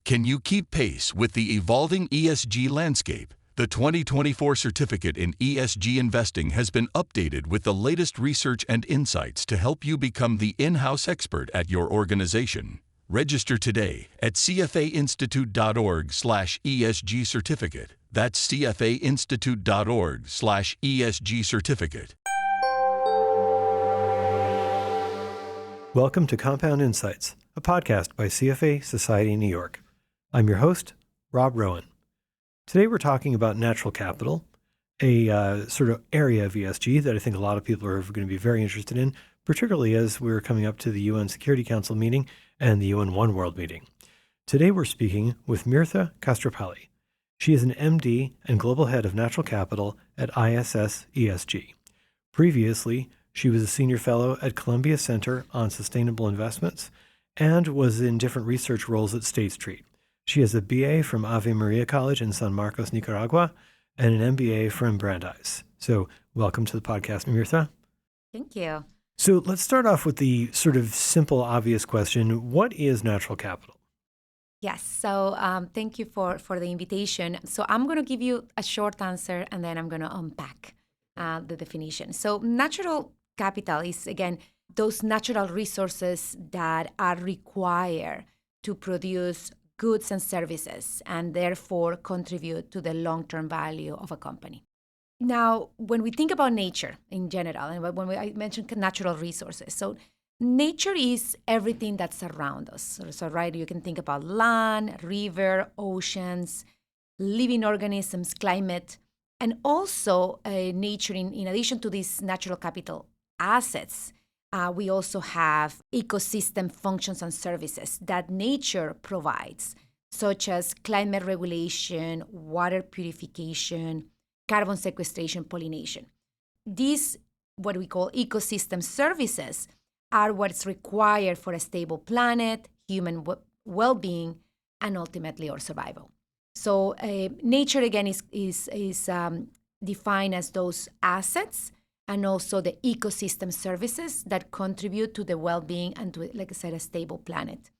Can you keep pace with the evolving ESG landscape? The 2024 certificate in ESG investing has been updated with the latest research and insights to help you become the in-house expert at your organization. Register today at cfainstitute.org/ESG certificate. That's cfainstitute.org/ESG certificate. Welcome to Compound Insights, a podcast by CFA Society New York. I'm your host, Rob Rowan. Today we're talking about natural capital, a sort of area of ESG that I think a lot of people are going to be very interested in, particularly as we're coming up to the UN Security Council meeting and the UN One World meeting. Today we're speaking with Mirtha Kastropalli. She is an MD and Global Head of Natural Capital at ISS ESG. Previously, she was a Senior Fellow at Columbia Center on Sustainable Investments and was in different research roles at State Street. She has a BA from Ave Maria College in San Marcos, Nicaragua, and an MBA from Brandeis. So welcome to the podcast, Mirtha. Thank you. So let's start off with the sort of simple, obvious question. What is natural capital? Yes. So thank you for the invitation. So I'm going to give you a short answer, and then I'm going to unpack the definition. So natural capital is, again, those natural resources that are required to produce goods and services and therefore contribute to the long-term value of a company. Now, when we think about nature in general, and I mentioned natural resources, so nature is everything that's around us. So, right, you can think about land, river, oceans, living organisms, climate, and also nature, in addition to these natural capital assets, we also have ecosystem functions and services that nature provides, such as climate regulation, water purification, carbon sequestration, pollination. These, what we call ecosystem services, are what's required for a stable planet, human well-being, and ultimately our survival. So nature, again, is defined as those assets and also the ecosystem services that contribute to the well-being and to, like I said, a stable planet.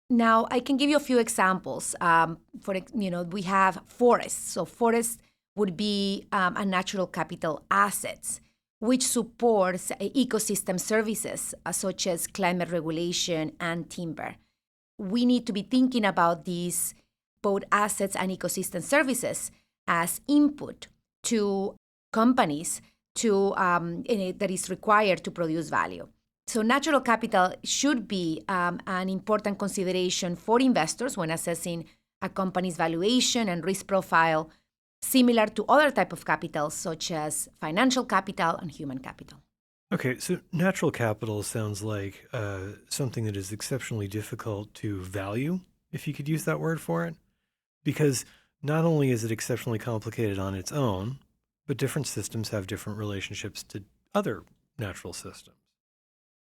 Now, I can give you a few examples. We have forests. So forests would be a natural capital assets, which supports ecosystem services such as climate regulation and timber. We need to be thinking about these both assets and ecosystem services as input to companies that is required to produce value. So natural capital should be an important consideration for investors when assessing a company's valuation and risk profile, similar to other type of capital, such as financial capital and human capital. Okay, so natural capital sounds like something that is exceptionally difficult to value, if you could use that word for it, because not only is it exceptionally complicated on its own, but different systems have different relationships to other natural systems.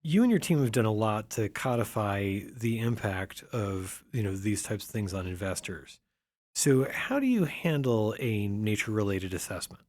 You and your team have done a lot to codify the impact of these types of things on investors. So how do you handle a nature-related assessment?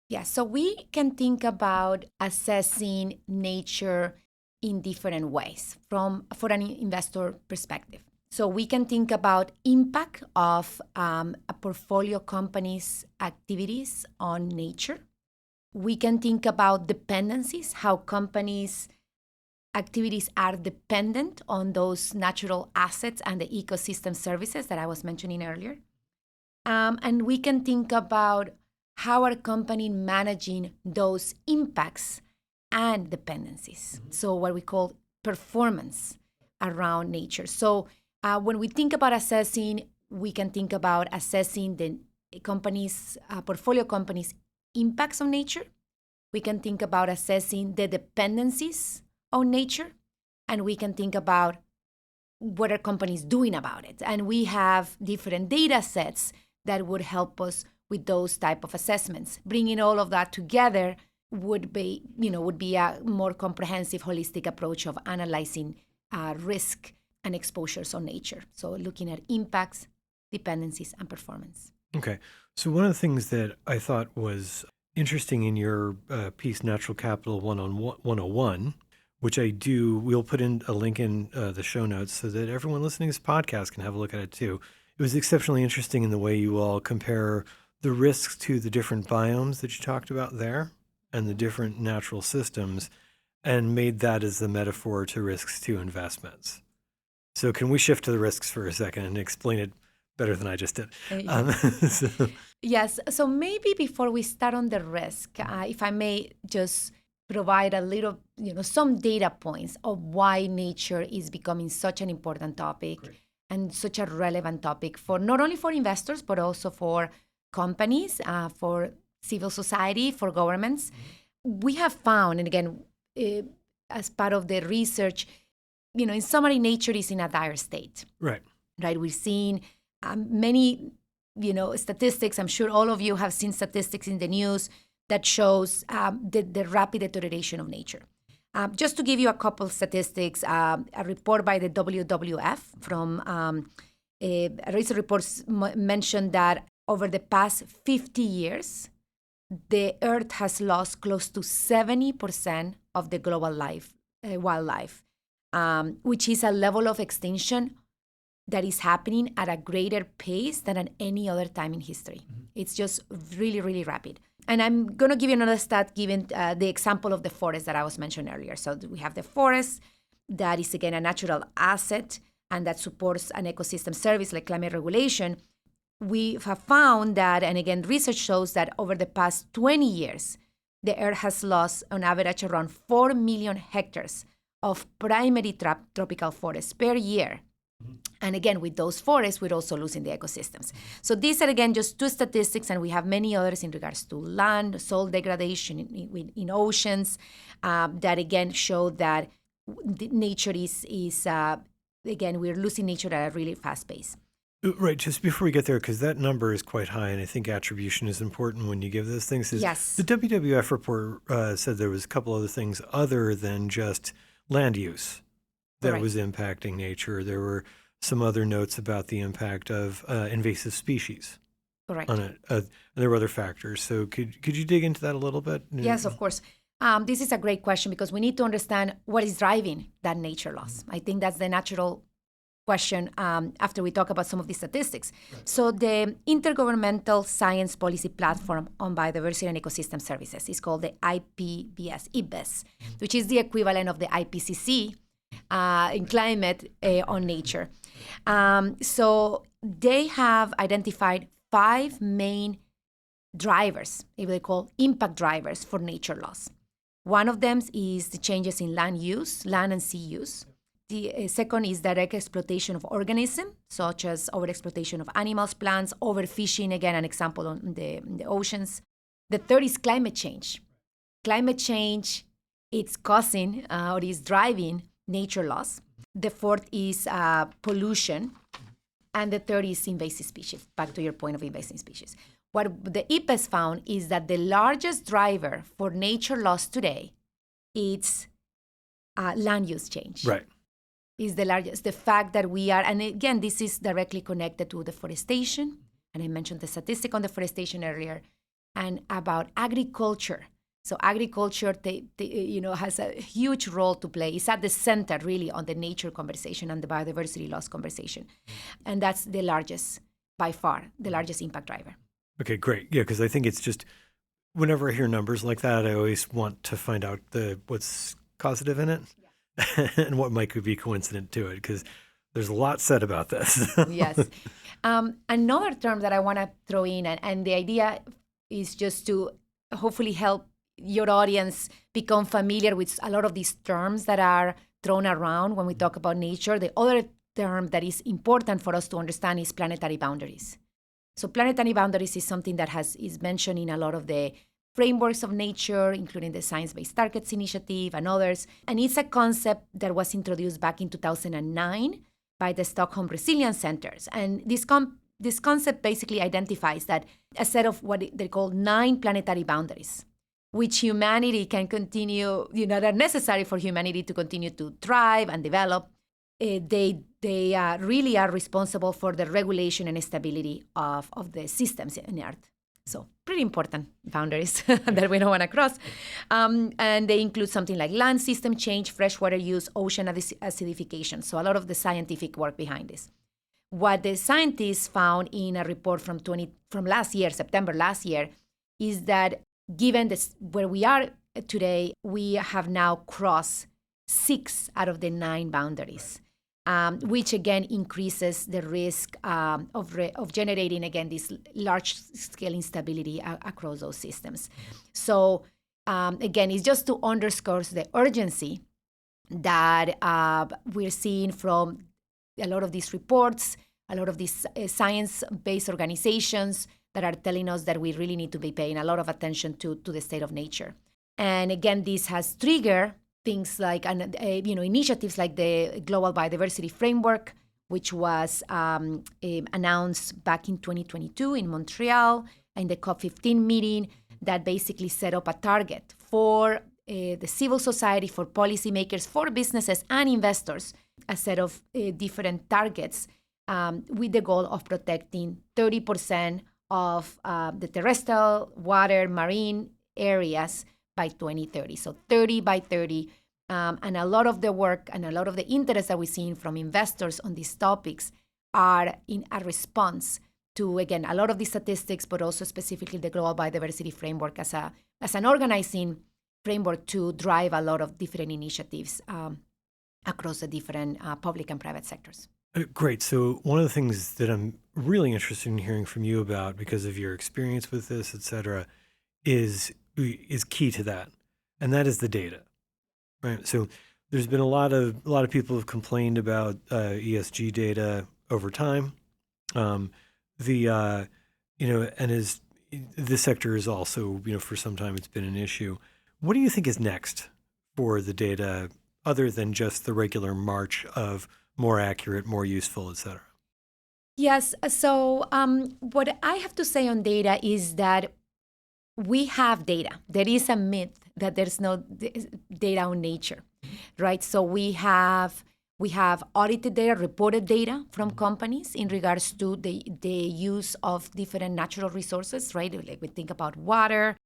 Yeah, so we can think about assessing nature in different ways for an investor perspective. So we can think about impact of a portfolio company's activities on nature. We can think about dependencies, how companies' activities are dependent on those natural assets and the ecosystem services that I was mentioning earlier. And we can think about how are companies managing those impacts and dependencies. So what we call performance around nature. So when we think about assessing, we can think about assessing the portfolio companies' impacts on nature. We can think about assessing the dependencies on nature, and we can think about what are companies doing about it. And we have different data sets that would help us with those type of assessments. Bringing all of that together would be a more comprehensive, holistic approach of analyzing risk and exposures on nature. So looking at impacts, dependencies, and performance. Okay. So one of the things that I thought was interesting in your piece, Natural Capital 101, which I do. We'll put in a link in the show notes so that everyone listening to this podcast can have a look at it too. It was exceptionally interesting in the way you all compare the risks to the different biomes that you talked about there and the different natural systems, and made that as the metaphor to risks to investments. So can we shift to the risks for a second and explain it better than I just did? Yes. So maybe before we start on the risk, if I may just provide a little, some data points of why nature is becoming such an important topic. Great. And such a relevant topic for not only for investors, but also for companies, for civil society, for governments. Mm-hmm. We have found, and again, as part of the research, in summary, nature is in a dire state. Right. Right. We've seen many, statistics. I'm sure all of you have seen statistics in the news that shows the rapid deterioration of nature. Just to give you a couple statistics, a report by the WWF from a recent report mentioned that over the past 50 years, the Earth has lost close to 70% of the global wildlife, which is a level of extinction that is happening at a greater pace than at any other time in history. Mm-hmm. It's just really, really rapid. And I'm going to give you another stat, given the example of the forest that I was mentioning earlier. So we have the forest that is, again, a natural asset and that supports an ecosystem service like climate regulation. We have found that, and again, research shows that over the past 20 years, the Earth has lost on average around 4 million hectares of primary tropical forests per year. And again, with those forests, we're also losing the ecosystems. So these are, again, just two statistics, and we have many others in regards to land, soil degradation in oceans that, again, show that nature is again, we're losing nature at a really fast pace. Right. Just before we get there, because that number is quite high, and I think attribution is important when you give those things. Yes. The WWF report said there was a couple other things other than just land use that was impacting nature. There were some other notes about the impact of invasive species. Correct. On it. And there were other factors. So could you dig into that a little bit? Yes, of course. This is a great question because we need to understand what is driving that nature loss. I think that's the natural question after we talk about some of the statistics. Right. So the Intergovernmental Science Policy Platform on Biodiversity and Ecosystem Services is called the IPBES, which is the equivalent of the IPCC in climate on nature. So they have identified 5 main drivers, if they call impact drivers for nature loss. One of them is the changes in land and sea use. The second is direct exploitation of organisms, such as overexploitation of animals, plants, overfishing, again, an example in the oceans. The third is climate change. Climate change, it's causing or is driving nature loss. The fourth is pollution. And the third is invasive species, back to your point of invasive species. What the IPBES found is that the largest driver for nature loss today is land use change. Right. Is the largest. The fact that we are, and again, this is directly connected to deforestation, and I mentioned the statistic on deforestation earlier, and about agriculture. So agriculture, has a huge role to play. It's at the center, really, on the nature conversation and the biodiversity loss conversation. And that's the largest, by far, the largest impact driver. Okay, great. Yeah, because I think it's just, whenever I hear numbers like that, I always want to find out what's causative in it and what might be coincident to it, because there's a lot said about this. Yes. Another term that I want to throw in, and the idea is just to hopefully help your audience become familiar with a lot of these terms that are thrown around when we talk about nature. The other term that is important for us to understand is planetary boundaries. So planetary boundaries is something that is mentioned in a lot of the frameworks of nature, including the Science-Based Targets Initiative and others. And it's a concept that was introduced back in 2009 by the Stockholm Resilience Centers. And this concept basically identifies that a set of what they call 9 planetary boundaries, which humanity can continue, that are necessary for humanity to continue to thrive and develop. They really are responsible for the regulation and stability of the systems in Earth. So pretty important boundaries that we don't want to cross. And they include something like land system change, freshwater use, ocean acidification. So a lot of the scientific work behind this. What the scientists found in a report from last year, September last year, is that given this, where we are today, we have now crossed 6 out of the 9 boundaries, which again increases the risk of generating, again, this large-scale instability across those systems. So again, it's just to underscore the urgency that we're seeing from a lot of these reports, a lot of these science-based organizations that are telling us that we really need to be paying a lot of attention to the state of nature. And again, this has triggered things like initiatives like the Global Biodiversity Framework, which was announced back in 2022 in Montreal in the COP15 meeting, that basically set up a target for the civil society, for policymakers, for businesses and investors, a set of different targets with the goal of protecting 30% of the terrestrial, water, marine areas by 2030. So 30 by 30. And a lot of the work and a lot of the interest that we're seeing from investors on these topics are in a response to, again, a lot of the statistics, but also specifically the Global Biodiversity Framework as an organizing framework to drive a lot of different initiatives across the different public and private sectors. Great. So one of the things that I'm really interested in hearing from you about, because of your experience with this, et cetera, is key to that, and that is the data, right? So there's been a lot of people have complained about ESG data over time. And as this sector is also, for some time it's been an issue. What do you think is next for the data, other than just the regular march of more accurate, more useful, et cetera? Yes. So what I have to say on data is that we have data. There is a myth that there's no data on nature, right? So we have audited data, reported data from companies in regards to the use of different natural resources, right? Like we think about water,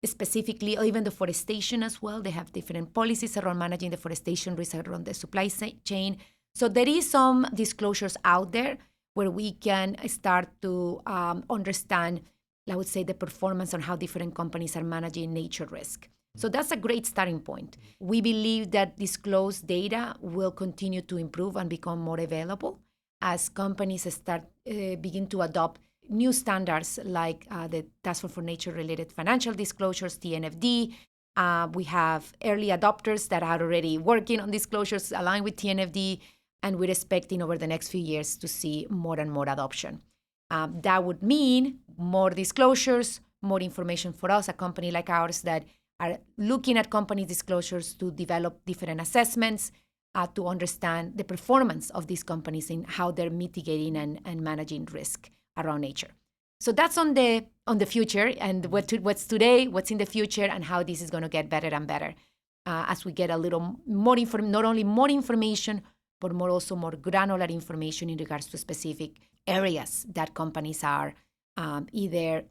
specifically, or even deforestation as well. They have different policies around managing deforestation risk around the supply chain. So there is some disclosures out there where we can start to understand, I would say, the performance on how different companies are managing nature risk. So that's a great starting point. We believe that disclosed data will continue to improve and become more available as companies begin to adopt new standards like the Task Force for Nature-Related Financial Disclosures, TNFD. We have early adopters that are already working on disclosures aligned with TNFD, and we're expecting over the next few years to see more and more adoption. That would mean more disclosures, more information for us, a company like ours that are looking at company disclosures to develop different assessments to understand the performance of these companies in how they're mitigating and managing risk around nature. So that's on the future, and what's today, what's in the future, and how this is going to get better and better as we get a little more not only more information, but also more granular information in regards to specific areas that companies are either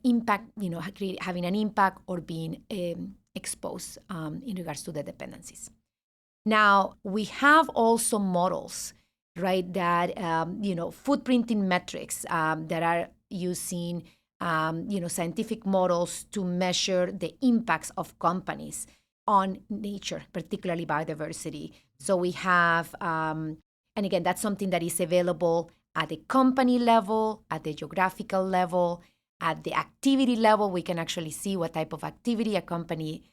having an impact or being exposed in regards to the dependencies. Now, we have also models, right, that, footprinting metrics that are using, scientific models to measure the impacts of companies on nature, particularly biodiversity. So we have, and again, that's something that is available at the company level, at the geographical level, at the activity level. We can actually see what type of activity a company,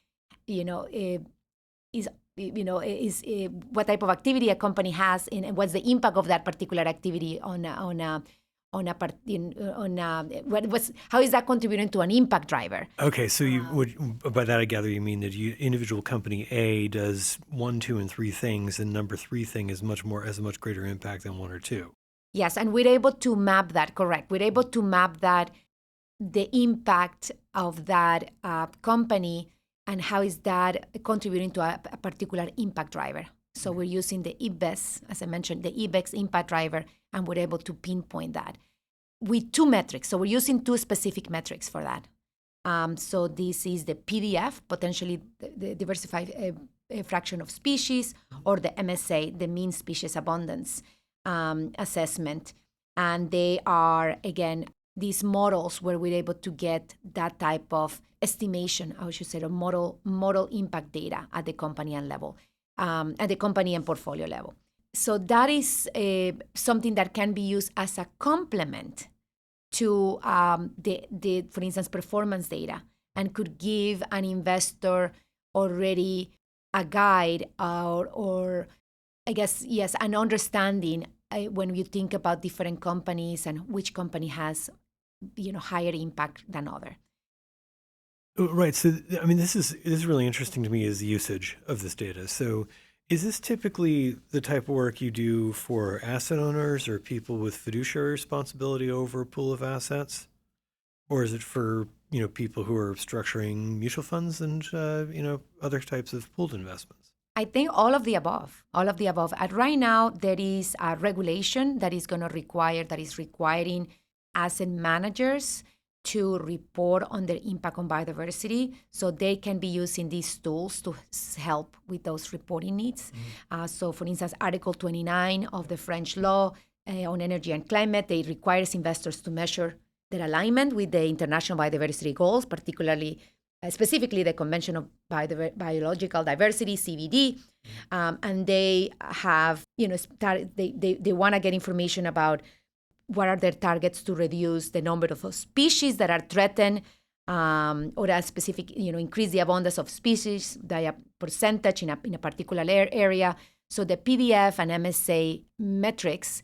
what type of activity a company has, and what's the impact of that particular activity how is that contributing to an impact driver? Okay, so you would, by that I gather you mean that individual company A does 1, 2, and 3 things, and number 3 thing has a much greater impact than 1 or 2. Yes, and we're able to map that, correct. We're able to map that, the impact of that company, and how is that contributing to a particular impact driver. So we're using the IBEX, as I mentioned, the IBEX impact driver, and we're able to pinpoint that with 2 metrics. So we're using 2 specific metrics for that. So this is the PDF, potentially the diversified fraction of species, or the MSA, the mean species abundance assessment. And they are, again, these models where we're able to get that type of estimation, I should say, of model impact data at the company and level, at the company and portfolio level. So that is something that can be used as a complement to the, for instance, performance data, and could give an investor already a guide or I guess, yes, an understanding when you think about different companies and which company has, higher impact than other. Right. So, I mean, this is really interesting to me, is the usage of this data. So is this typically the type of work you do for asset owners or people with fiduciary responsibility over a pool of assets? Or is it for, people who are structuring mutual funds and, other types of pooled investments? I think all of the above. Right now, there is a regulation that is requiring asset managers to report on their impact on biodiversity, so they can be using these tools to help with those reporting needs. So, for instance, Article 29 of the French law on energy and climate, they requires investors to measure their alignment with the international biodiversity goals, specifically the Convention of Biological Diversity, CBD, and they have, they want to get information about what are their targets to reduce the number of species that are threatened, or a specific, increase the abundance of species by a percentage in a particular area. So the PDF and MSA metrics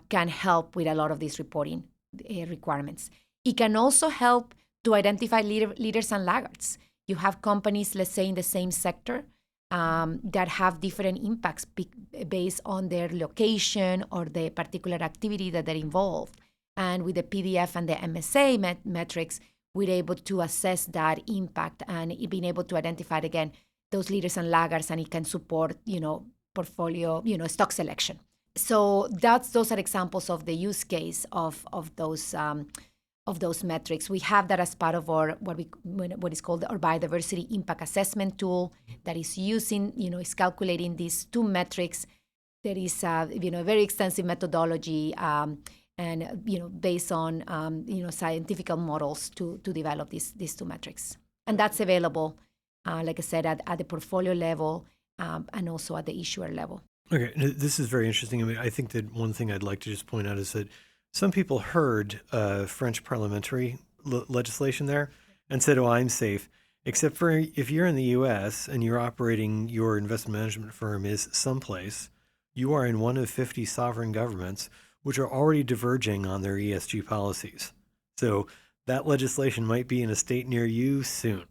can help with a lot of these reporting requirements. It can also help to identify leaders and laggards. You have companies, let's say, in the same sector that have different impacts based on their location or the particular activity that they're involved. And with the PDF and the MSA metrics, we're able to assess that impact and being able to identify, again, those leaders and laggards, and it can support, portfolio, stock selection. So those are examples of the use case of those metrics. We have that as part of our what is called our biodiversity impact assessment tool that is is calculating these two metrics. There is a very extensive methodology and based on scientific models to develop these two metrics, and that's available, like I said, at the portfolio level and also at the issuer level. Okay, this is very interesting. I mean, I think that one thing I'd like to just point out is that some people heard French parliamentary legislation there and said, "Oh, I'm safe." Except for if you're in the U.S. and you're operating your investment management firm is someplace, you are in one of 50 sovereign governments which are already diverging on their ESG policies. So that legislation might be in a state near you soon.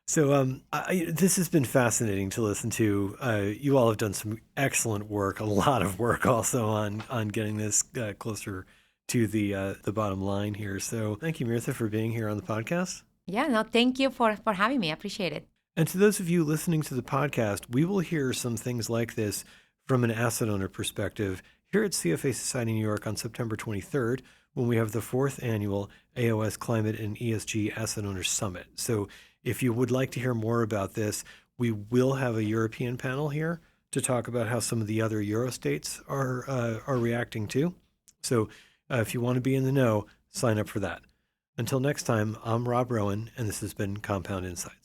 So this has been fascinating to listen to. You all have done some excellent work, a lot of work also on getting this closer to the bottom line here. So thank you, Mirtha, for being here on the podcast. Yeah, no, thank you for having me. I appreciate it. And to those of you listening to the podcast, we will hear some things like this from an asset owner perspective here at CFA Society New York on September 23rd, when we have the 4th annual AOS Climate and ESG Asset Owners Summit. So if you would like to hear more about this, we will have a European panel here to talk about how some of the other Euro states are reacting too. So if you want to be in the know, sign up for that. Until next time, I'm Rob Rowan, and this has been Compound Insights.